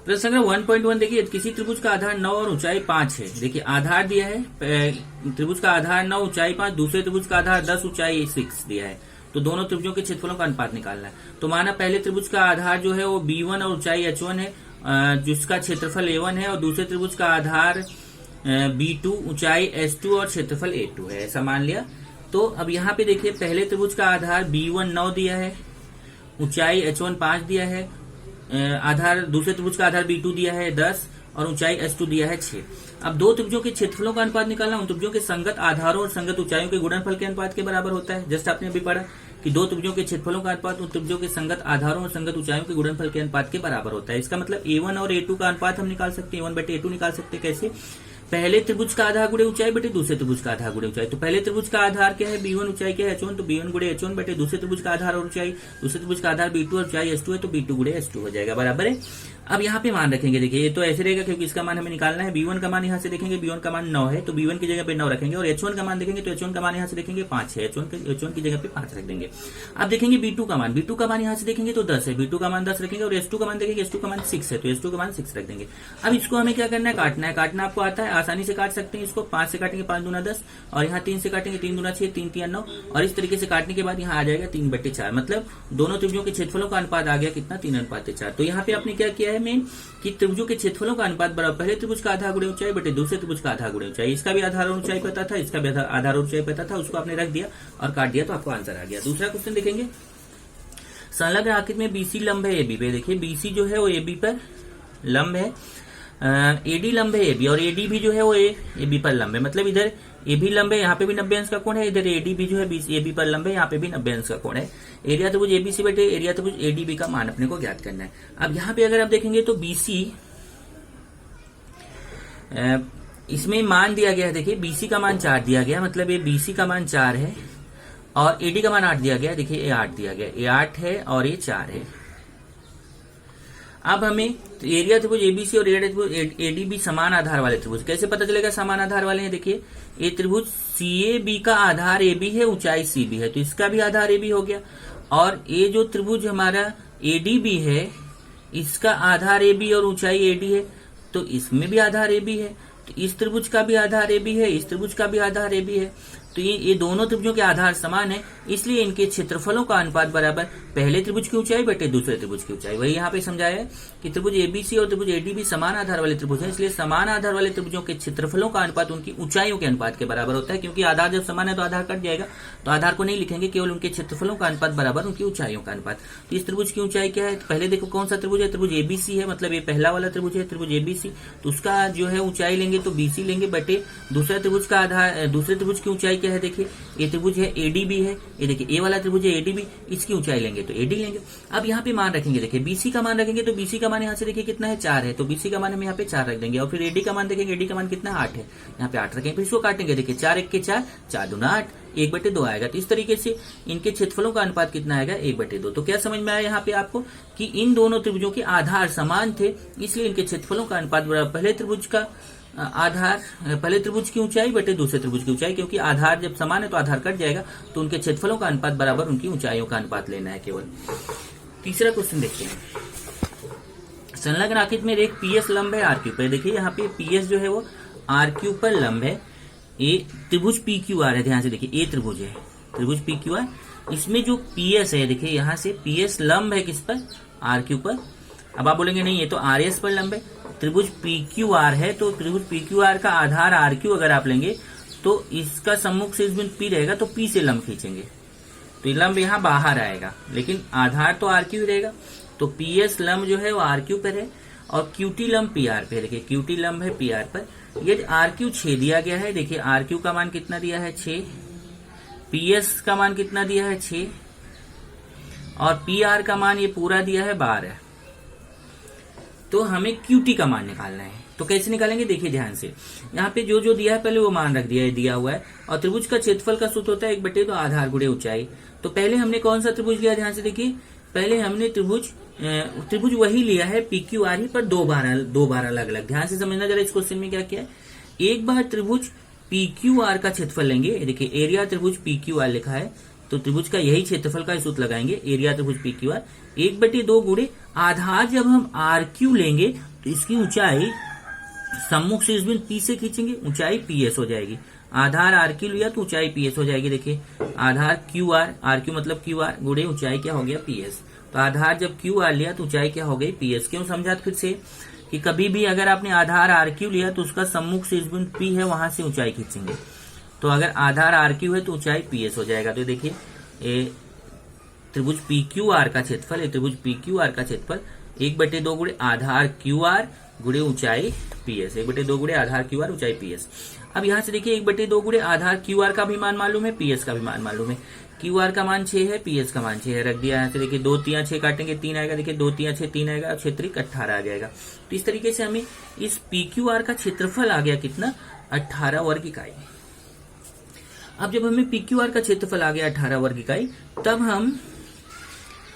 प्रश्न संख्या 1.1 देखिए, किसी त्रिभुज का आधार 9 और ऊंचाई 5 है। देखिए आधार दिया है, त्रिभुज का आधार 9 ऊंचाई 5, दूसरे त्रिभुज का आधार 10 ऊंचाई 6 दिया है। तो दोनों त्रिभुजों के क्षेत्रफलों का अनुपात निकालना है। तो माना पहले त्रिभुज का आधार जो है वो B1 और ऊंचाई H1 है, जिसका क्षेत्रफल A1 है, और दूसरे त्रिभुज का आधार B2 ऊंचाई S2 और क्षेत्रफल A2 है, ऐसा मान लिया। तो अब यहाँ पे देखिए, पहले त्रिभुज का आधार B1 9 दिया है, ऊंचाई H1 5 दिया है, आधार दूसरे त्रिभुज का आधार B2 दिया है 10 और ऊंचाई S2 दिया है 6। अब दो त्रिभुजों के क्षेत्रफलों का अनुपात निकालना, उन त्रिभुजों के संगत आधारों और संगत ऊंचाइयों के गुणनफल के अनुपात के बराबर होता है। जस्ट आपने अभी पढ़ा कि दो त्रिभुजों के क्षेत्रफलों का अनुपात उन त्रिभुजों के संगत आधारों और संगत ऊंचाइयों के गुणनफल के अनुपात के बराबर होता है। इसका मतलब A1 और A2 का अनुपात हम निकाल सकते हैं, A1 बटे A2 निकाल सकते हैं। कैसे? पहले त्रिभुज का आधार गुणे ऊंचाई बटे दूसरे त्रिभुज का आधार गुणे ऊंचाई। तो पहले त्रिभुज का आधार क्या है? B1 ऊंचाई क्या है? H1, तो B1 गुणे H1 बटे दूसरे त्रिभुज का आधार और ऊंचाई, दूसरे त्रिभुज का आधार B2 और ऊंचाई S2 है, तो B2 गुणे S2 हो जाएगा, बराबर है। अब यहाँ पे मान रखेंगे, देखिए ये तो ऐसे रहेगा क्योंकि इसका मान हमें निकालना है। B1 का मान यहाँ से देखेंगे, B1 का मान 9 है, तो B1 की जगह पे 9 रखेंगे, और H1 का मान देखेंगे तो H1 का मान यहाँ से देखेंगे 5 है, H1 की जगह पे 5 रख देंगे। अब देखेंगे B2 का मान, B2 का मान यहाँ से देखेंगे तो 10 है, B2 का मान 10 रखेंगे, और S2 का मान देखेंगे, S2 का मान 6 है, तो S2 का मान 6 रख देंगे। अब इसको हमें क्या करना है? काटना है। काटना आपको आता है, आसानी से काट सकते हैं इसको। 5 से काटेंगे 5 दूना 10, और यहाँ 3 से काटेंगे 3 दूना 6, 3 3 9, और इस तरीके से काटने के बाद यहाँ आ जाएगा 3 बटे 4। मतलब दोनों त्रिभुजों के क्षेत्रफलों का अनुपात आ गया कितना? 3:4। तो यहाँ पे आपने क्या किया है मेन, कि त्रिभुजों के क्षेत्रफलों का अनुपात बराबर पहले त्रिभुज का आधार गुणे ऊंचाई बटे दूसरे त्रिभुज का आधार गुणे ऊंचाई। इसका भी आधार और ऊंचाई पता था, इसका भी आधार और ऊंचाई पता था, उसको आपने रख दिया और काट दिया, तो आपको आंसर आ गया। दूसरा क्वेश्चन देखेंगे, संलग्न आकृति में BC लंब है AB पे। देखिए BC जो है वो AB पर लंब है, AD लंब है AB, और AD भी जो है वो AB पर लंब है। मतलब इधर AB लंब है, यहाँ पे भी 90 अंश का कोण है, इधर AD भी जो है AB पर लंब है, यहाँ पे भी 90 अंश का कोण है। एरिया त्रिभुज ABC बटे एरिया त्रिभुज ADB का मान अपने को ज्ञात करना है। अब यहाँ पे अगर आप देखेंगे तो BC, इसमें मान दिया गया है, देखिए BC का मान 4 दिया गया, मतलब ये BC का मान 4 है, और AD का मान 8 दिया गया। देखिए ये 8 दिया गया, ये 8 है और ये 4 है। अब हमें एरिया त्रिभुज ABC और एरिया त्रिभुज ADB समान आधार वाले त्रिभुज, कैसे पता चलेगा समान आधार वाले हैं? देखिए ये त्रिभुज CAB का आधार AB है, ऊंचाई CB है, तो इसका भी आधार AB हो गया। और ये जो त्रिभुज हमारा ADB है, इसका आधार AB और ऊंचाई AD है, तो इसमें भी आधार AB है। तो इस त्रिभुज का भी आधार AB है, इस त्रिभुज का भी आधार AB है। तो ये दोनों त्रिभुजों के आधार समान है, इसलिए इनके क्षेत्रफलों का अनुपात बराबर पहले त्रिभुज की ऊंचाई बटे दूसरे त्रिभुज की ऊंचाई। वही यहाँ पे समझाया है कि त्रिभुज ABC और त्रिभुज ADB समान आधार वाले त्रिभुज है, इसलिए समान आधार वाले त्रिभुजों के क्षेत्रफलों का अनुपात उनकी ऊंचाइयों के अनुपात के बराबर होता है। क्योंकि आधार जब समान है तो आधार कट जाएगा, तो आधार को नहीं लिखेंगे, केवल उनके क्षेत्रफलों का अनुपात बराबर उनकी ऊंचाइयों का अनुपात। तो इस त्रिभुज की ऊंचाई क्या है? पहले देखो कौन सा त्रिभुज है? त्रिभुज ABC है, मतलब ये पहला वाला त्रिभुज है, त्रिभुज ABC। तो उसका जो है ऊंचाई लेंगे तो BC लेंगे बटे दूसरा त्रिभुज का आधार, दूसरे त्रिभुज की ऊंचाई क्या है? देखिए ये त्रिभुज है ADB है, ये देखिए ए वाला त्रिभुज है ADB, इसकी ऊंचाई लेंगे तो AD लेंगे। अब यहाँ पे मान रखेंगे, देखिए BC का मान रखेंगे तो BC का मान यहाँ से देखिए कितना है? 4 है, तो BC का मान हम यहाँ पे 4 रख देंगे। और फिर AD का मान देखेंगे, AD का मान कितना है? 8 है, यहाँ पे 8 रखेंगे। फिर इसको काटेंगे, देखिए 4 1 के 4, 4 दूना 8, 1/2 आएगा। तो इस तरीके से इनके क्षेत्रफलों का अनुपात कितना आएगा? 1/2। तो क्या समझ में आया यहाँ पे आपको कि इन दोनों त्रिभुजों के आधार समान थे, इसलिए इनके क्षेत्रफलों का अनुपात बराबर पहले त्रिभुज का आधार, पहले त्रिभुज की ऊंचाई बटे दूसरे त्रिभुज की ऊंचाई। क्योंकि आधार जब समान है तो आधार कट जाएगा, तो उनके क्षेत्रफलों का अनुपात बराबर उनकी ऊंचाइयों का अनुपात लेना है केवल। तीसरा क्वेश्चन देखते हैं, संलग्न आकृति में एक PS लंब है RQ पर। देखिए यहाँ पे PS जो है वो RQ पर लंब है। ये त्रिभुज PQR है, ध्यान से देखिए, ये त्रिभुज है, त्रिभुज PQR। इसमें जो PS है, देखिए यहाँ से PS लंब है किस पर? RQ पर। अब आप बोलेंगे नहीं, ये तो RS पर लंब है। त्रिभुज PQR है, तो त्रिभुज PQR का आधार RQ अगर आप लेंगे तो इसका सम्मुख शीर्ष बिंदु P रहेगा, तो P से लंब खींचेंगे तो ये लंब यहाँ बाहर आएगा, लेकिन आधार तो RQ ही रहेगा। तो PS लंब जो है वो RQ पर है, और QT लंब PR पे है। देखिए QT लंब है PR पर। ये RQ 6 दिया गया है, देखिए RQ का मान कितना दिया है? 6। PS का मान कितना दिया है? 6। और PR का मान ये पूरा दिया है 12। तो हमें QT का मान निकालना है। तो कैसे निकालेंगे? देखिए ध्यान से, यहाँ पे जो जो दिया है पहले वो मान रख दिया है, दिया हुआ है। और त्रिभुज का क्षेत्रफल का सूत्र होता है 1/2 आधार गुणे ऊंचाई। तो पहले हमने कौन सा त्रिभुज लिया? ध्यान से देखिए, पहले हमने त्रिभुज वही लिया है PQR ही, पर दो बार अलग अलग। ध्यान से समझना जरा इस क्वेश्चन में क्या किया है। एक बार त्रिभुज PQR का क्षेत्रफल लेंगे, देखिए एरिया त्रिभुज PQR लिखा है, तो त्रिभुज का यही क्षेत्रफल का सूत्र लगाएंगे, एरिया त्रिभुज PQR 1/2 गुणे आधार। जब हम RQ लेंगे तो इसकी ऊंचाई सम्मुख शीर्ष बिंदु पी से खींचेंगे, ऊंचाई पीएस हो जाएगी। आधार आर क्यू लिया तो ऊंचाई पीएस हो जाएगी। देखिए आधार क्यू आर क्यू मतलब क्यू आर गुणे ऊंचाई क्या हो गया पीएस। तो आधार जब क्यू आर लिया तो ऊंचाई क्या हो गई पीएस। क्यों समझा फिर से कि कभी भी अगर आपने आधार आर क्यू लिया तो उसका सम्मुख शीर्ष बिंदु पी है, वहां से ऊंचाई खींचेंगे। तो अगर आधार आर क्यू है तो ऊंचाई पीएस हो जाएगा। तो देखिए त्रिभुज पी क्यू आर का क्षेत्रफल, त्रिभुज पी क्यू आर का क्षेत्रफल 1/2 गुणे आधार क्यू आर गुणे ऊंचाई पीएस, 1/2 गुणे आधार क्यू आर ऊंचाई पीएस। अब यहाँ से देखिए 1/2 गुणे आधार क्यू आर का भी मान मालूम है, पीएस का भी मान मालूम है। क्यू आर का मान 6 है, पीएस का मान 6 है, रख दिया यहाँ से। देखिए 2 3 6 काटेंगे 3 आएगा, देखिए 2 3 6 3 आएगा, क्षेत्रिक 18 आ जाएगा। तो इस तरीके से हमें इस पी क्यू आर का क्षेत्रफल आ गया कितना 18 वर्ग इकाई। अब जब हमें पी क्यू आर का क्षेत्रफल आ गया 18 वर्ग इकाई, तब हम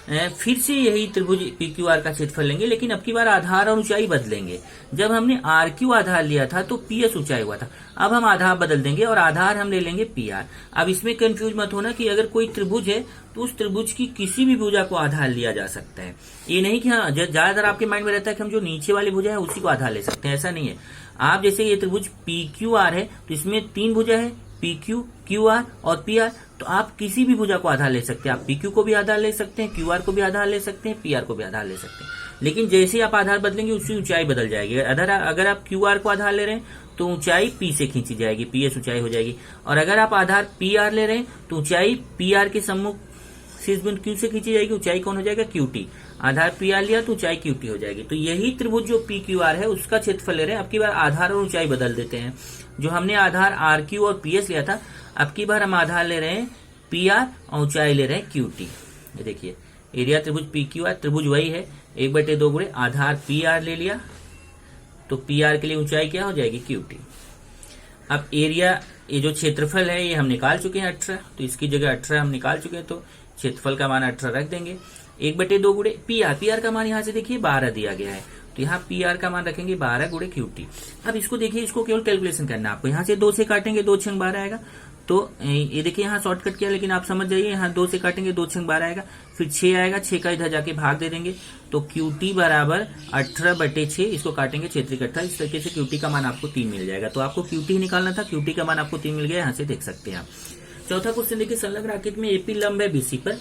फिर से यही त्रिभुज पी क्यू आर का क्षेत्रफल लेंगे, लेकिन अब की बार आधार और ऊंचाई बदलेंगे। जब हमने आर क्यू आधार लिया था तो पीएस ऊंचाई हुआ था, अब हम आधार बदल देंगे और आधार हम ले लेंगे पी आर। अब इसमें कंफ्यूज मत होना कि अगर कोई त्रिभुज है तो उस त्रिभुज की किसी भी भुजा को आधार लिया जा सकता है। ये नहीं कि हाँ ज्यादातर आपके माइंड में रहता है कि हम जो नीचे वाली भुजा है उसी को आधार ले सकते हैं, ऐसा नहीं है। आप जैसे ये त्रिभुज पी क्यू आर है तो इसमें 3 भुजा है, पी क्यू, क्यू आर और पी आर। तो आप किसी भी भुजा को आधार ले सकते हैं। आप पी क्यू को भी आधार ले सकते हैं, क्यू आर को भी आधार ले सकते हैं, पी आर को भी आधार ले सकते हैं। लेकिन जैसे ही आप आधार बदलेंगे उसकी ऊंचाई बदल जाएगी। अगर आप क्यू आर को आधार ले रहे हैं तो ऊंचाई पी से खींची जाएगी, पीएस ऊंचाई हो जाएगी। और अगर आप आधार पी आर ले रहे हैं तो ऊंचाई पी आर के सम्मुख शीर्ष बिंदु क्यू से खींची जाएगी, ऊंचाई कौन हो जाएगा क्यूटी। आधार पी आर लिया तो ऊंचाई क्यूटी हो जाएगी। तो यही त्रिभुज जो पी क्यू आर है उसका क्षेत्रफल ले रहे हैं। अब की बार आधार और ऊंचाई बदल देते हैं। जो हमने आधार आर क्यू और पीएस लिया था, अब की बार हम आधार ले रहे हैं पी आर और ऊंचाई ले रहे हैं क्यूटी। ये देखिए एरिया त्रिभुज पी क्यू आर, त्रिभुज वही है 1/2 गुणे आधार पी आर ले लिया तो पी आर के लिए ऊंचाई क्या हो जाएगी क्यूटी। अब एरिया ये जो क्षेत्रफल है ये हम निकाल चुके हैं 18, तो इसकी जगह 18 हम निकाल चुके हैं, तो क्षेत्रफल का मान 18 रख देंगे। 1/2 गुणे पी आर का मान यहाँ से देखिए 12 दिया गया है, तो यहाँ पी आर का मान रखेंगे 12 गुणे क्यूटी। अब इसको देखिए, इसको केवल कैलकुलेशन करना है आपको। यहाँ से 2 से काटेंगे 2 6 12 आएगा। तो ये देखिए यहाँ शॉर्टकट किया, लेकिन आप समझ जाइए यहाँ 2 से काटेंगे 2 6 12 आएगा, फिर 6 आएगा, 6 का इधर जाके भाग दे देंगे तो क्यूटी बराबर 18/6। इसको काटेंगे क्षेत्रिक 18, इस तरीके से क्यूटी का मान आपको 3 मिल जाएगा। तो आपको क्यूटी ही निकालना था, क्यूटी का मान आपको 3 मिल गया, यहाँ से देख सकते हैं आप। चौथा क्वेश्चन देखिए, संलग्न आकृति में एपी लंब है बीसी पर।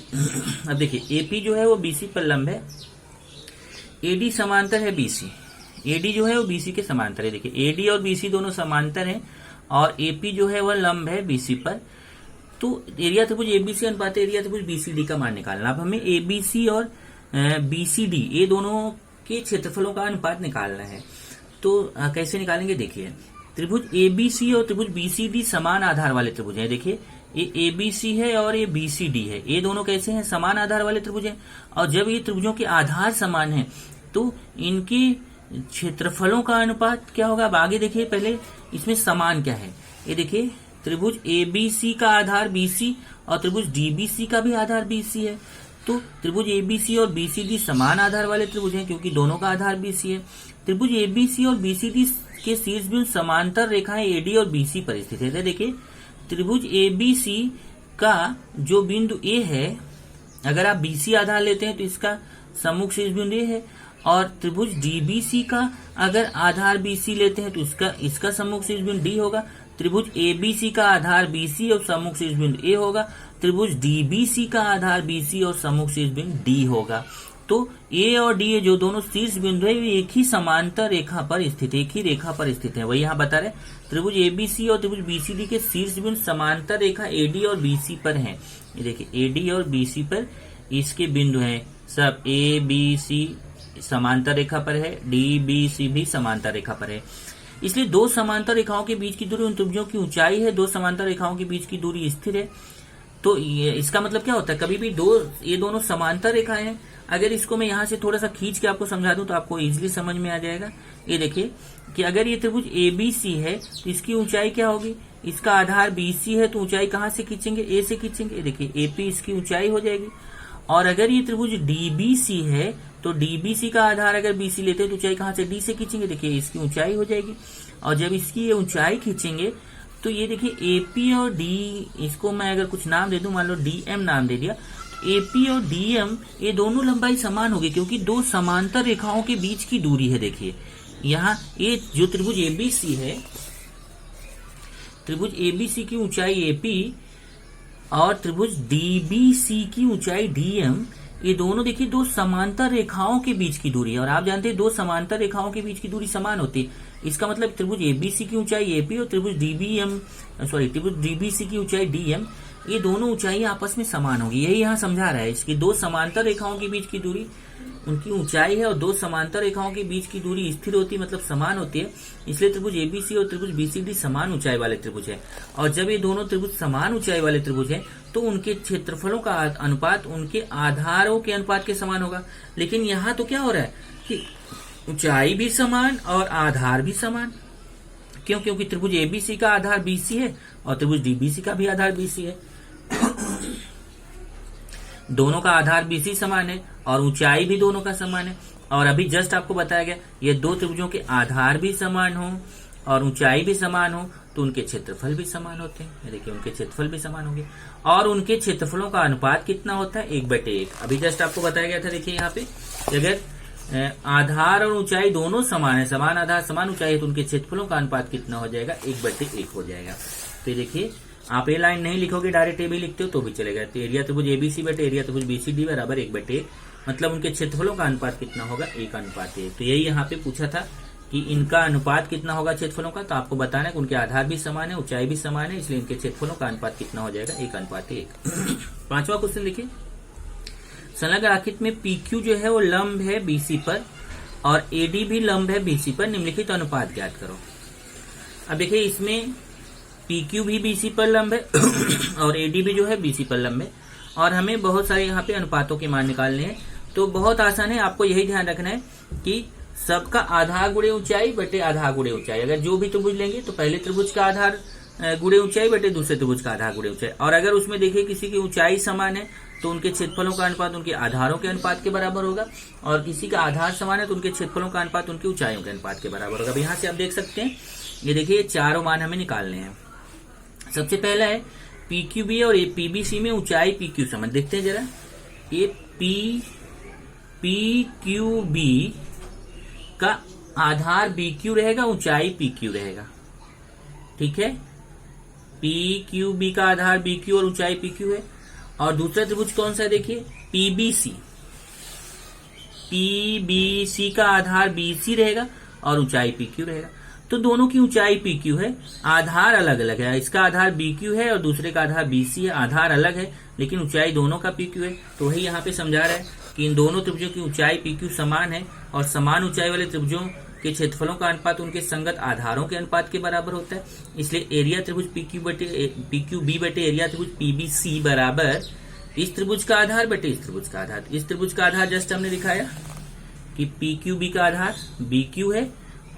अब देखिए एपी जो है वो बीसी पर लंब है, एडी समांतर है बीसी। एडी जो है वो बीसी के समांतर है। देखिए एडी और बीसी दोनों समांतर हैं और एपी जो है वह लंब है बीसी पर। तो एरिया त्रिभुज एबीसी अनुपात एरिया त्रिभुज बीसीडी का मान निकालना। अब हमें एबीसी और बीसीडी ये दोनों के क्षेत्रफलों का अनुपात निकालना है। तो कैसे निकालेंगे देखिए, त्रिभुज एबीसी और त्रिभुज बीसीडी समान आधार वाले त्रिभुज हैं। देखिए ये एबीसी है और ये बीसीडी है, ये दोनों कैसे हैं, समान आधार वाले त्रिभुज हैं। और जब ये त्रिभुजों के आधार समान है तो इनके क्षेत्रफलों का अनुपात क्या होगा। अब आगे देखिए, पहले इसमें समान क्या है, ये देखिए त्रिभुज एबीसी का आधार बीसी और त्रिभुज डीबीसी का भी आधार बीसी है। तो त्रिभुज एबीसी और बीसीडी समान आधार वाले त्रिभुज हैं क्योंकि दोनों का आधार बीसी है। त्रिभुज एबीसी और बीसीडी के शीर्ष बिंदु समांतर रेखाएं एडी और बीसी पर स्थित है। देखिए त्रिभुज एबीसी का जो बिंदु ए है, अगर आप बीसी आधार लेते हैं तो इसका सम्मुख शीर्ष बिंदु ए है, और त्रिभुज डीबीसी का अगर आधार बीसी लेते हैं तो इसका सम्मुख शीर्ष बिंदु डी होगा। त्रिभुज एबीसी का आधार बीसी और सम्मुख शीर्ष बिंदु ए होगा। त्रिभुज डीबीसी का आधार बीसी और सम्मुख शीर्ष बिंदु डी होगा। तो ए और डी जो दोनों शीर्ष बिंदु है वे एक ही समांतर रेखा पर स्थित है, एक ही रेखा पर स्थित है। वही यहाँ बता रहे, त्रिभुज एबीसी और त्रिभुज बीसीडी के शीर्ष बिंदु समांतर रेखा एडी और बीसी पर हैं। ये देखिए एडी और बीसी पर इसके बिंदु हैं, सब ए बी सी समांतर रेखा पर है, डी बी सी भी समांतर रेखा पर है। इसलिए दो समांतर रेखाओं के बीच की दूरी उन त्रिभुजों की ऊंचाई है, दो समांतर रेखाओं के बीच की दूरी स्थिर है। तो इसका मतलब क्या होता है, कभी भी ये दोनों समांतर रेखाएं हैं। अगर इसको मैं यहाँ से थोड़ा सा खींच के आपको समझा दूं तो आपको इजीली समझ में आ जाएगा। ये देखिए कि अगर ये त्रिभुज एबीसी है तो इसकी ऊंचाई क्या होगी, इसका आधार बीसी है तो ऊंचाई कहाँ से खींचेंगे, ए से खींचेंगे। देखिए एपी इसकी ऊंचाई हो जाएगी। और अगर ये त्रिभुज डीबीसी है तो डीबीसी का आधार अगर बीसी लेते हैं तो ऊंचाई कहाँ से, डी से खींचेंगे। देखिए इसकी ऊंचाई हो जाएगी। और जब इसकी ये ऊंचाई खींचेंगे तो ये देखिए एपी और डी, इसको मैं अगर कुछ नाम दे दूं, मान लो डीएम नाम दे दिया, एपी और डीएम ये दोनों लंबाई समान होगी, क्योंकि दो समांतर रेखाओं के बीच की दूरी है। देखिए यहाँ ये जो त्रिभुज एबीसी है, त्रिभुज एबीसी की ऊंचाई एपी और त्रिभुज डीबीसी की ऊंचाई डीएम, ये दोनों देखिए दो समांतर रेखाओं के बीच की दूरी है। और आप जानते हैं दो समांतर रेखाओं के बीच की दूरी समान होती है। इसका मतलब त्रिभुज एबीसी की ऊंचाई एपी और त्रिभुज डीबीसी की ऊंचाई डीएम, ये दोनों ऊंचाई आपस में समान होगी। यही यहाँ समझा रहा है, इसकी दो समांतर रेखाओं के बीच की दूरी उनकी ऊंचाई है और दो समांतर रेखाओं के बीच की दूरी स्थिर होती है, मतलब समान होती है। इसलिए त्रिभुज एबीसी और त्रिभुज बीसीडी समान ऊंचाई वाले त्रिभुज है। और जब ये दोनों त्रिभुज समान ऊंचाई वाले त्रिभुज है तो उनके क्षेत्रफलों का अनुपात उनके आधारों के अनुपात के समान होगा। लेकिन यहाँ तो क्या हो रहा है कि ऊंचाई भी समान और आधार भी समान। क्यों? क्योंकि त्रिभुज एबीसी का आधार बीसी है और त्रिभुज डीबीसी का भी आधार बीसी है। दोनों का आधार बीसी समान है और ऊंचाई भी दोनों का समान है। और अभी जस्ट आपको बताया गया ये दो त्रिभुजों के आधार भी समान हो और ऊंचाई भी समान हो तो उनके क्षेत्रफल भी समान होते हैं। देखिए उनके क्षेत्रफल भी समान होंगे और उनके क्षेत्रफलों का अनुपात कितना होता है? 1/1। अभी जस्ट आपको बताया गया था। देखिए यहाँ पे अगर आधार और ऊंचाई दोनों समान है, समान आधार समान ऊंचाई है, तो उनके क्षेत्रफलों का अनुपात कितना हो जाएगा? 1/1 हो जाएगा। तो देखिए आप ये लाइन नहीं लिखोगे, डायरेक्ट ए भी लिखते हो तो भी चलेगा। तो एरिया त्रिभुज एबीसी बटे एरिया त्रिभुज बीसीडी बराबर 1/1, मतलब उनके क्षेत्रफलों का अनुपात कितना होगा? 1:1। तो यही यहाँ पे पूछा था कि इनका अनुपात कितना होगा क्षेत्रफलों का। तो आपको बताना है कि उनके आधार भी समान है, ऊंचाई भी समान है, इसलिए इनके क्षेत्रफलों का अनुपात कितना हो जाएगा? 1:1। पांचवा क्वेश्चन देखिए, संलग्न आकृति में PQ जो है वो लंब है BC पर और AD भी लंब है BC पर, निम्नलिखित अनुपात ज्ञात करो। अब देखिए इसमें PQ भी BC पर लंब है और AD भी जो है BC पर लंब है और हमें बहुत सारे यहाँ पे अनुपातों के मान निकालने हैं। तो बहुत आसान है, आपको यही ध्यान रखना है कि सबका आधार गुणे ऊंचाई बटे आधार गुणे ऊंचाई। अगर जो भी त्रिभुज लेंगे तो पहले त्रिभुज का आधार गुणे ऊंचाई बटे दूसरे त्रिभुज का आधार गुणे ऊंचाई। और अगर उसमें देखिए किसी की ऊंचाई समान है तो उनके क्षेत्रफलों का अनुपात उनके आधारों के अनुपात के बराबर होगा और किसी का आधार समान है तो उनके क्षेत्रफलों का अनुपात उनकी ऊंचाइयों के अनुपात के बराबर होगा। अब यहाँ से आप देख सकते हैं, ये देखिए चारों मान हमें निकालने हैं। सबसे पहला है PQB और PBC में ऊंचाई PQ समान। देखते हैं जरा, ये PQB का आधार BQ रहेगा, ऊंचाई PQ रहेगा। ठीक है, PQB का आधार BQ और ऊंचाई PQ है। और दूसरा त्रिभुज कौन सा है? देखिए PBC का आधार BC रहेगा और ऊंचाई PQ रहेगा। तो दोनों की ऊंचाई PQ है, आधार अलग अलग है। इसका आधार BQ है और दूसरे का आधार BC है। आधार अलग है लेकिन ऊंचाई दोनों का PQ है। तो वही यहाँ पे समझा रहा है कि इन दोनों त्रिभुजों की ऊंचाई PQ समान है और समान ऊंचाई वाले त्रिभुजों के क्षेत्रफलों का अनुपात उनके संगत आधारों के अनुपात के बराबर होता है। इसलिए एरिया त्रिभुज PQB बटे एरिया त्रिभुज PBC बराबर इस त्रिभुज का आधार बटे इस त्रिभुज का आधार। इस त्रिभुज का आधार जस्ट हमने दिखाया कि PQB का आधार BQ है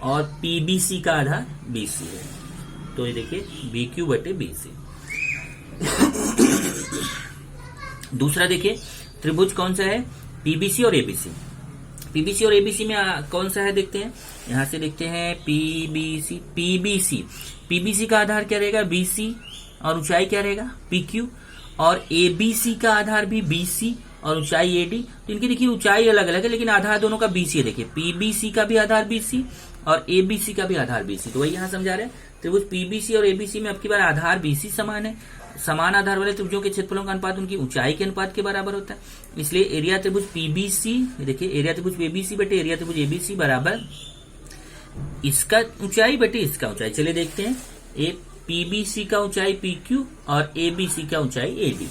और PBC का आधार BC है। तो ये देखिए BQ बटे BC। दूसरा देखिए त्रिभुज कौन सा है? PBC और ABC। PBC और ABC में कौन सा है देखते हैं, यहां से देखते हैं PBC का आधार क्या रहेगा? BC और ऊंचाई क्या रहेगा? PQ। और ABC का आधार भी BC और ऊंचाई AD। तो इनकी देखिए ऊंचाई अलग अलग है लेकिन आधार दोनों का BC है। देखिए PBC का भी आधार BC और ABC का भी आधार BC। तो वही यहाँ समझा रहे हैं, त्रिभुज PBC और ABC में अब की बार आधार BC समान है। समान आधार वाले त्रिभुजों के क्षेत्रफलों का अनुपात उनकी ऊंचाई के अनुपात के बराबर होता है। इसलिए एरिया त्रिभुज PBC, देखिए एरिया त्रिभुज PBC बटे एरिया त्रिभुज ABC बराबर इसका ऊंचाई बटे इसका ऊंचाई। चलिए देखते हैं, ये PBC का ऊंचाई PQ और ABC का ऊंचाई AD।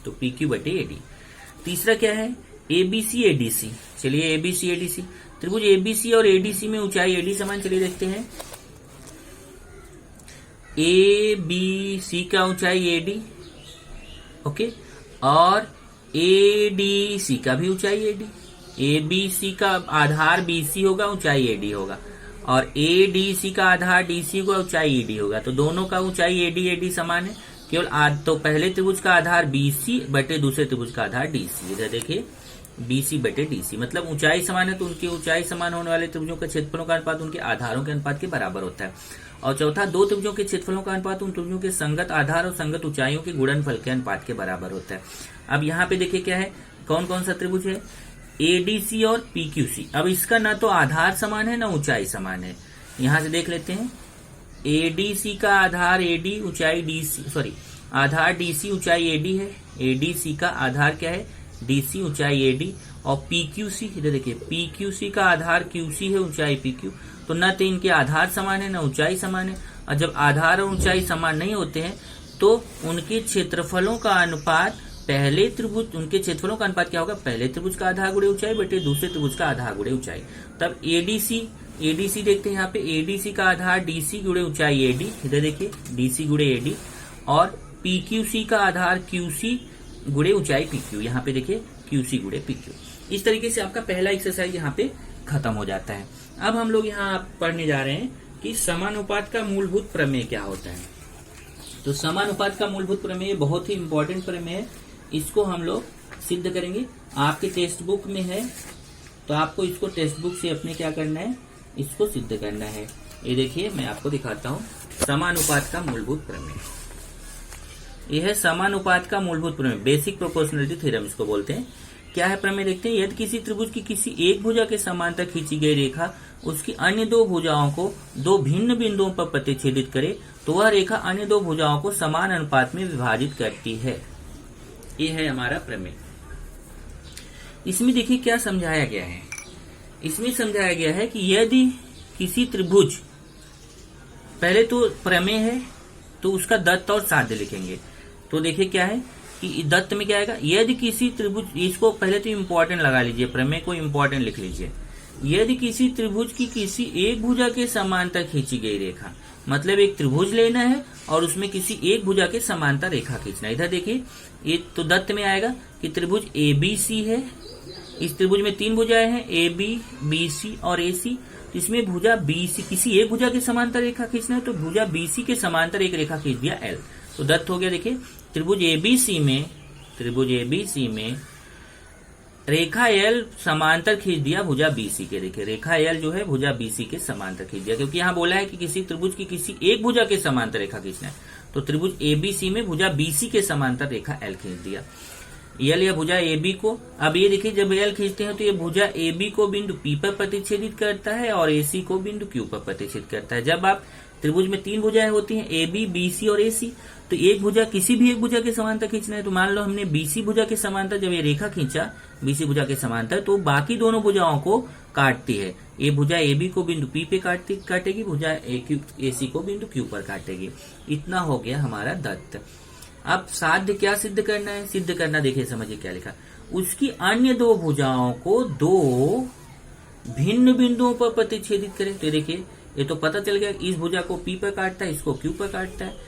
तो PQ बटे AD। तीसरा क्या है? ABC ADC। चलिए ABC ADC, त्रिभुज ABC और ADC में ऊंचाई AD समान। चलिए देखते हैं, ABC का ऊंचाई AD, ओके, और ADC का भी ऊंचाई AD। ABC का आधार BC होगा, ऊंचाई AD होगा, और ADC का आधार DC होगा, ऊंचाई AD होगा। तो दोनों का ऊंचाई AD समान है। केवल तो पहले त्रिभुज का आधार BC बटे दूसरे त्रिभुज का आधार DC। इधर देखिए BC बटे DC, मतलब ऊंचाई समान है तो उनकी ऊंचाई समान होने वाले त्रिभुजों के क्षेत्रफलों का अनुपात उनके आधारों के अनुपात के बराबर होता है। और चौथा, दो त्रिभुजों के क्षेत्रफलों का अनुपात उन त्रिभुजों के संगत आधार और संगत ऊंचाइयों के गुणनफल के अनुपात के बराबर होता है। अब यहाँ पे देखिए क्या है, कौन कौन सा त्रिभुज है, ADC और PQC। अब इसका ना तो आधार समान है ना ऊंचाई समान है। यहां से देख लेते हैं, ADC का आधार AD, ऊंचाई DC, सॉरी आधार DC, ऊंचाई AD है। ADC का आधार क्या है, DC, ऊंचाई AD। और PQC, इधर देखिए, PQC का आधार QC है, ऊंचाई PQ। तो न तो इनके आधार समान है, न ऊंचाई समान है। और जब आधार और ऊंचाई समान नहीं होते हैं तो उनके क्षेत्रफलों का अनुपात पहले त्रिभुज, उनके क्षेत्रफलों का अनुपात क्या होगा, पहले त्रिभुज का आधार गुणे ऊंचाई बटे दूसरे त्रिभुज का आधार गुणे ऊंचाई। तब ADC देखते हैं यहाँ पे, ADC का आधार DC गुणे ऊंचाई AD, इधर देखिए DC गुणे AD। और PQC का आधार QC गुणे ऊंचाई PQ, यहाँ पे देखिए QC गुणे PQ। इस तरीके से आपका पहला एक्सरसाइज यहाँ पे खत्म हो जाता है। अब हम लोग यहाँ पढ़ने जा रहे हैं कि समानुपात का मूलभूत प्रमेय क्या होता है। तो समानुपात का मूलभूत प्रमेय बहुत ही इंपॉर्टेंट प्रमेय है, इसको हम लोग सिद्ध करेंगे। आपके टेक्स्ट बुक में है तो आपको इसको टेक्स्ट बुक से अपने क्या करना है, इसको सिद्ध करना है। ये देखिए मैं आपको दिखाता हूँ, समानुपात का मूलभूत प्रमेय। यह है समानुपात का मूलभूत प्रमेय, बेसिक प्रोपोर्शनलिटी थ्योरम इसको बोलते हैं। क्या है प्रमेय देखते हैं, यदि किसी त्रिभुज की किसी एक भुजा के समांतर खींची गई रेखा उसकी अन्य दो भुजाओं को दो भिन्न बिंदुओं पर प्रतिच्छेदित करे तो वह रेखा अन्य दो भुजाओं को समान अनुपात में विभाजित करती है। ये है हमारा प्रमेय। इसमें देखिए क्या समझाया गया है, इसमें समझाया गया है कि यदि किसी त्रिभुज, पहले तो प्रमेय है तो उसका दत्त और साध्य लिखेंगे। तो देखिए क्या है कि दत्त में क्या आएगा, यदि किसी त्रिभुज, इसको पहले तो इम्पोर्टेंट लगा लीजिए, प्रमेय को इम्पोर्टेंट लिख लीजिए। यदि किसी त्रिभुज की किसी एक भुजा के समांतर खींची गई रेखा, मतलब एक त्रिभुज लेना है और उसमें किसी एक भुजा के समांतर रेखा खींचना है। इधर देखिए ये तो दत्त में आएगा कि त्रिभुज ABC है, इस त्रिभुज में तीन भुजाएं हैं AB, BC और AC। इसमें भुजा BC, किसी एक भुजा के समांतर रेखा खींचना है तो भुजा BC के समांतर एक रेखा खींच दिया L, तो दत्त हो गया। देखिए त्रिभुज ABC में रेखा L समांतर खींच दिया भुजा BC के। देखिए रेखा L जो है भुजा BC के समांतर खींच दिया, क्योंकि यहाँ बोला है कि किसी त्रिभुज की किसी एक भुजा के समांतर रेखा खींचना है, तो त्रिभुज ABC में भुजा BC के समांतर रेखा L खींच दिया। L या भुजा AB को, अब ये देखिए जब L खींचते हैं तो ये भुजा AB को बिंदु P पर प्रतिच्छेदित करता है और AC को बिंदु Q पर प्रतिच्छेदित करता है। जब आप त्रिभुज में तीन भुजाएं होती हैं AB, BC और AC, तो एक भुजा, किसी भी एक भुजा के समांतर खींचना है। तो मान लो हमने BC भुजा के समांतर जब ये रेखा खींचा BC भुजा के समांतर, तो बाकी दोनों भुजाओं को काटती है। ये भुजा AB को बिंदु P पे काटेगी, भुजा AC को बिंदु Q पर काटेगी। इतना हो गया हमारा दत्त। अब साध्य क्या सिद्ध करना है, सिद्ध करना देखिए समझिए क्या लिखा, उसकी अन्य दो भुजाओं को दो भिन्न बिंदुओं पर प्रतिच्छेदित करें। तो देखिए ये तो पता चल गया, इस भुजा को P पर काटता है, इसको Q पर काटता है,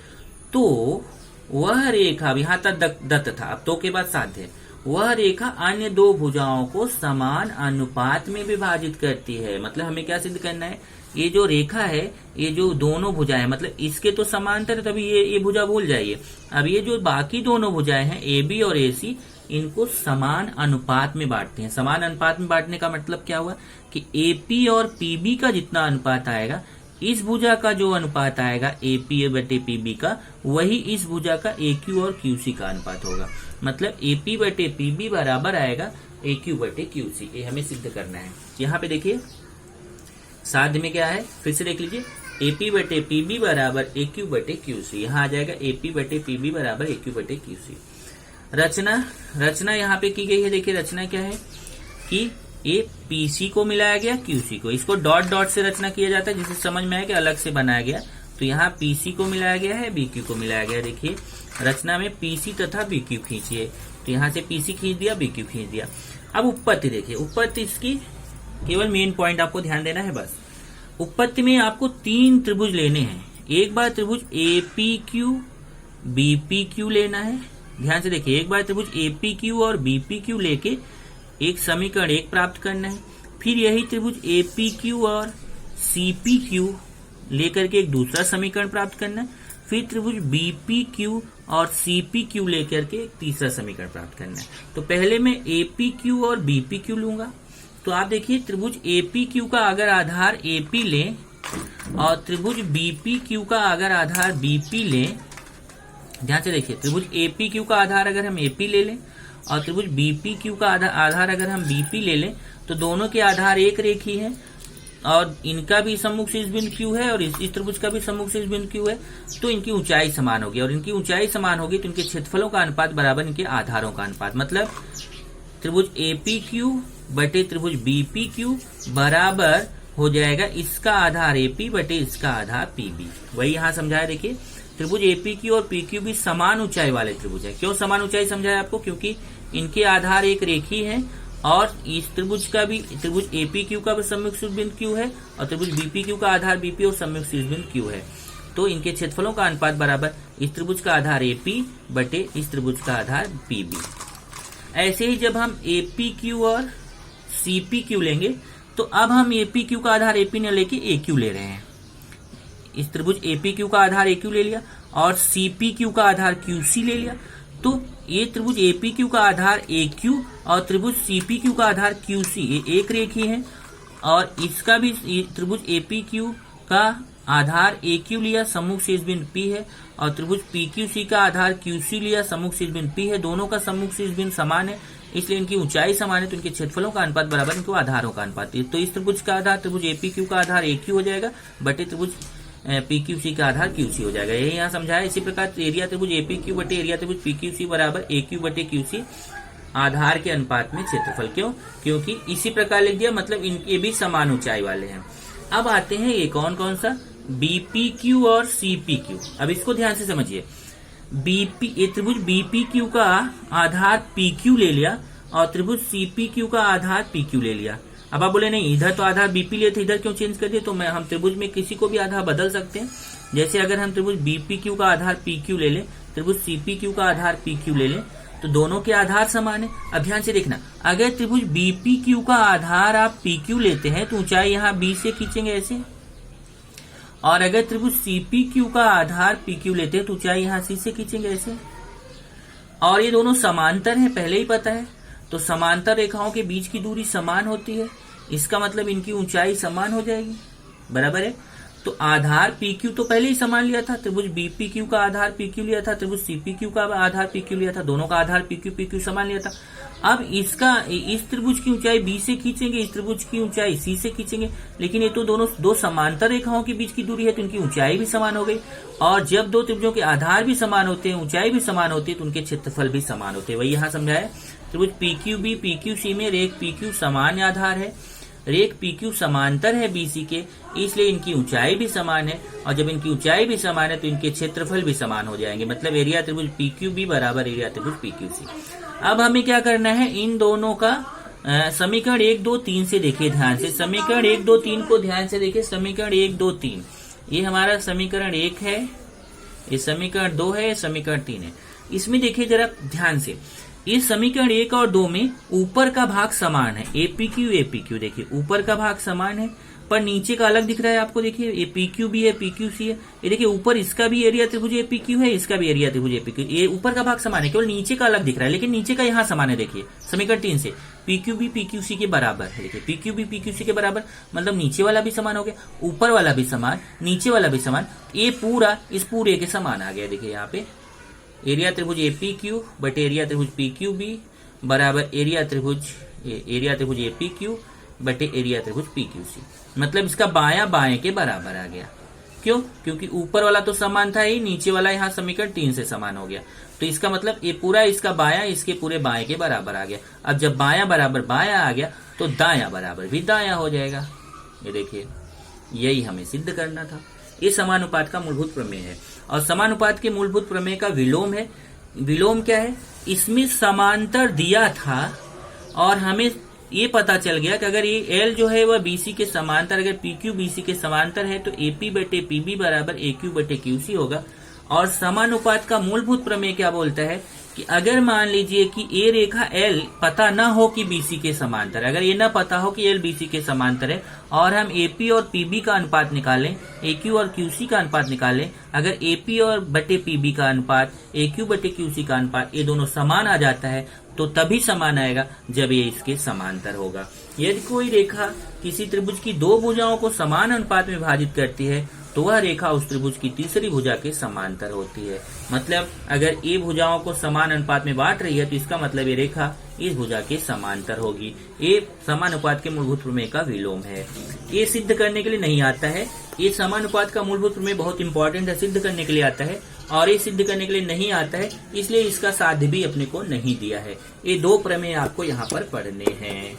तो वह रेखा, यहाँ तक दत्त था, अब तो के बाद साध्य, वह रेखा अन्य दो भुजाओं को समान अनुपात में विभाजित करती है। मतलब हमें क्या सिद्ध करना है, ये जो रेखा है, ये जो दोनों भुजाएं, मतलब इसके तो समांतर है तभी ये भुजा भूल जाइए। अब ये जो बाकी दोनों भुजाएं हैं AB और AC, इनको समान अनुपात में बांटते हैं। समान अनुपात में बांटने का मतलब क्या हुआ कि AP और PB का जितना अनुपात आएगा, इस भुजा का जो अनुपात आएगा AP बटे PB का, वही इस भुजा का AQ और QC का अनुपात होगा। मतलब AP बटे PB बराबर आएगा AQ बटे QC। ये हमें सिद्ध करना है। यहाँ पे देखिए साध्य में क्या है, फिर से देख लीजिए, AP बटे PB बराबर AQ बटे QC। यहाँ आ जाएगा AP बटे PB बराबर AQ बटे QC। रचना यहाँ पे की गई है। देखिए रचना क्या है कि ये PC को मिलाया गया QC को, इसको डॉट डॉट से रचना किया जाता है, जिसे समझ में आया कि अलग से बनाया गया। तो यहाँ PC को मिलाया गया है, BQ को मिलाया गया। देखिए रचना में PC तथा BQ खींचिए, तो यहाँ से PC खींच दिया, BQ खींच दिया। अब उत्पत्ति देखिए, उत्पत्ति इसकी केवल मेन पॉइंट आपको ध्यान देना है बस। उत्पत्ति में आपको तीन त्रिभुज लेने हैं। एक बार त्रिभुज APQ BPQ लेना है, ध्यान से देखिए, एक बार त्रिभुज APQ और BPQ लेके एक समीकरण एक प्राप्त करना है। फिर यही त्रिभुज APQ और CPQ लेकर के एक दूसरा समीकरण प्राप्त करना है। फिर त्रिभुज BPQ और सीपी क्यू लेकर के एक तीसरा समीकरण प्राप्त करना है। तो पहले मैं एपी क्यू और बीपी क्यू लूंगा। तो आप देखिए त्रिभुज एपी क्यू का अगर आधार एपी लें और त्रिभुज बीपी क्यू का अगर आधार बीपी लें, ध्यान से देखिए, त्रिभुज एपी क्यू का आधार अगर हम एपी ले लें और त्रिभुज बीपी क्यू का आधार अगर हम बीपी ले लें, तो दोनों के आधार एक रेखी है और इनका भी सम्मुख शीर्ष बिंदु क्यू है और इस त्रिभुज का भी सम्मुख शीर्ष बिंदु क्यू है। तो इनकी ऊंचाई समान होगी और इनकी ऊंचाई समान होगी तो इनके क्षेत्रफलों का अनुपात बराबर इनके आधारों का अनुपात, मतलब त्रिभुज एपी क्यू बटे त्रिभुज बीपी क्यू बराबर हो जाएगा इसका आधार एपी बटे इसका आधार पीबी। वही यहाँ समझाया। देखिए त्रिभुज एपी क्यू और पी क्यू भी समान ऊंचाई वाले त्रिभुज है। क्यों समान ऊंचाई समझाया आपको? क्योंकि इनके आधार एक रेखी है और इस त्रिभुज का भी, त्रिभुज एपी क्यू का भी सम्मुख शीर्ष बिंदु क्यू है और त्रिभुज बीपी क्यू का आधार बीपी और सम्मुख शीर्ष बिंदु क्यू है। तो इनके क्षेत्रफलों का अनुपात बराबर इस त्रिभुज का आधार एपी बटे इस त्रिभुज का आधार पीबी। ऐसे ही जब हम एपी क्यू और सीपी क्यू लेंगे तो अब हम एपी क्यू का आधार एपी न लेके ए क्यू ले रहे हैं। इस त्रिभुज एपी क्यू का आधार ए क्यू ले लिया और सीपी क्यू का आधार क्यूसी ले लिया। तो ये त्रिभुज एपी क्यू का आधार ए क्यू और त्रिभुज सीपी क्यू का आधार क्यूसी, ये एक रेखी है और इसका भी त्रिभुज एपी क्यू का आधार ए क्यू लिया, सम्मुख शीर्ष बिंदु पी है और त्रिभुज पी क्यू सी का आधार क्यूसी लिया, सम्मुख शीर्ष बिंदु पी है। दोनों का सम्मुख शीर्ष बिंदु समान है इसलिए इनकी ऊंचाई समान है तो इनके क्षेत्रफलों का अनुपात बराबर इनके आधारों का अनुपात। तो इस त्रिभुज का आधार त्रिभुज एपी क्यू का आधार ए क्यू हो जाएगा बटे त्रिभुज पी क्यू सी का आधार क्यू सी हो जाएगा। यही यहाँ समझाया। इसी प्रकार एरिया त्रिभुज एपी क्यू बटे एरिया त्रिभुज पी क्यू सी बराबर ए क्यू बटे क्यू सी आधार के अनुपात में क्षेत्रफल। क्यों? क्योंकि इसी प्रकार लिख दिया, मतलब इनके भी समान ऊंचाई वाले हैं। अब आते हैं ये कौन कौन सा, बीपी क्यू और सीपी क्यू। अब इसको ध्यान से समझिए। बीपी त्रिभुज बीपी क्यू का आधार पी क्यू ले लिया और त्रिभुज सीपी क्यू का आधार पी क्यू ले लिया। अब आप बोले नहीं इधर तो आधार बीपी लिए थे, इधर क्यों चेंज कर दिए? तो हम त्रिभुज में किसी को भी आधार बदल सकते हैं। जैसे अगर हम त्रिभुज बीपी क्यू का आधार पी क्यू ले लें, त्रिभुज सीपी क्यू का आधार पी क्यू ले लें, तो दोनों के आधार समान है। अब ध्यान से देखना, अगर त्रिभुज बीपी क्यू का आधार आप पी क्यू लेते हैं तो ऊंचाई यहाँ बी से खींचेंगे ऐसे, और अगर त्रिभुज सीपी क्यू का आधार पी क्यू लेते हैं तो ऊंचाई यहाँ सी से खींचेंगे ऐसे। और ये दोनों समांतर है, पहले ही पता है। तो समांतर रेखाओं के बीच की दूरी समान होती है, इसका मतलब इनकी ऊंचाई समान हो जाएगी, बराबर है। तो आधार पी क्यू तो पहले ही समान लिया था, त्रिभुज बीपी क्यू का आधार पी क्यू लिया था, त्रिभुज सीपी क्यू का आधार पी क्यू लिया था, दोनों का आधार पी क्यू समान लिया था। अब इसका इस त्रिभुज की ऊंचाई बी से खींचेंगे, इस त्रिभुज की ऊंचाई सी से खींचेंगे, लेकिन ये तो दोनों दो समांतर रेखाओं के बीच की दूरी है तो इनकी ऊंचाई भी समान हो गई। और जब दो त्रिभुजों के आधार भी समान होते हैं, ऊंचाई भी समान होती है, तो उनके क्षेत्रफल भी समान होते हैं। वही यहाँ समझाया। त्रिभुज P Q B P Q C में रेख पी क्यू समान आधार है, रेख पी क्यू समांतर है बीसी के, इसलिए इनकी ऊंचाई भी समान है। और जब इनकी ऊंचाई भी समान है तो इनके क्षेत्रफल भी समान हो जाएंगे, मतलब एरिया त्रिभुज पी क्यू बी बराबर एरिया त्रिभुज पी क्यू सी। अब हमें क्या करना है, इन दोनों का समीकरण 1 2 3 से देखिए ध्यान से। समीकरण 1 2 3 को ध्यान से देखिए। समीकरण 1 2 3 ये हमारा समीकरण 1 है, ये समीकरण 2 है, समीकरण 3 है। इसमें देखिए जरा ध्यान से, इस समीकरण 1 और 2 में ऊपर का भाग समान है, एपी क्यू देखिए ऊपर का भाग समान है, पर नीचे का अलग दिख रहा है आपको। देखिए ये पी क्यू भी है, पी क्यू सी है। ये देखिए ऊपर इसका भी एरिया त्रिभुज एपी क्यू है, इसका भी एरिया त्रिभुज एपी क्यू। ये ऊपर का भाग समान है, केवल नीचे का अलग दिख रहा है, लेकिन नीचे का यहाँ समान है। देखिए समीकरण 3 से पी क्यू भी पी क्यू सी के बराबर है। देखिए पी क्यू भी पी क्यू सी के बराबर, मतलब नीचे वाला भी समान हो गया, ऊपर वाला भी समान, नीचे वाला भी समान, ये पूरा इस पूरे के समान आ गया। देखिए यहाँ पे एरिया त्रिभुज एपी क्यू बटे एरिया त्रिभुज पी क्यू बी बराबर एरिया त्रिभुज एपी क्यू बटे एरिया त्रिभुज पी क्यू सी, मतलब इसका बायां बाएं के बराबर आ गया। क्यों? क्योंकि ऊपर वाला तो समान था ही, नीचे वाला यहाँ समीकरण 3 से समान हो गया। तो इसका मतलब ये पूरा इसका बायां इसके पूरे बाएं के बराबर आ गया। अब जब बायां बराबर बायां आ गया तो दायां बराबर भी दायां हो जाएगा। ये देखिए यही हमें सिद्ध करना था। ये समानुपात का मूलभूत प्रमेय है, और समानुपात के मूलभूत प्रमेय का विलोम है। विलोम क्या है? इसमें समांतर दिया था और हमें ये पता चल गया कि अगर ये L जो है वह BC के समांतर, अगर PQ BC के समांतर है तो AP बटे PB बराबर AQ बटे QC होगा। और समानुपात का मूलभूत प्रमेय क्या बोलता है कि अगर मान लीजिए कि ए रेखा एल पता ना हो कि बीसी के समांतर, अगर ये ना पता हो कि एल बीसी के समांतर है और हम एपी और पीबी का अनुपात निकालें, एक्यू और क्यूसी का अनुपात निकालें, अगर एपी और बटे पीबी का अनुपात, एक्यू बटे क्यूसी का अनुपात, ये दोनों समान आ जाता है तो तभी समान आएगा जब ये इसके समांतर होगा। यदि कोई रेखा किसी त्रिभुज की दो भुजाओं को समान अनुपात में विभाजित करती है तो वह रेखा उस त्रिभुज की तीसरी भुजा के समांतर होती है। मतलब अगर ए भुजाओं को समान अनुपात में बांट रही है तो इसका मतलब ये रेखा इस भुजा के समांतर होगी। ये समानुपात के मूलभूत प्रमेय का विलोम है। ये सिद्ध करने के लिए नहीं आता है, ये समानुपात का मूलभूत प्रमेय बहुत इंपॉर्टेंट है, सिद्ध करने के लिए आता है, और ये सिद्ध करने के लिए नहीं आता है इसलिए इसका साध्य भी अपने को नहीं दिया है। ये दो प्रमेय आपको यहाँ पर पढ़ने हैं।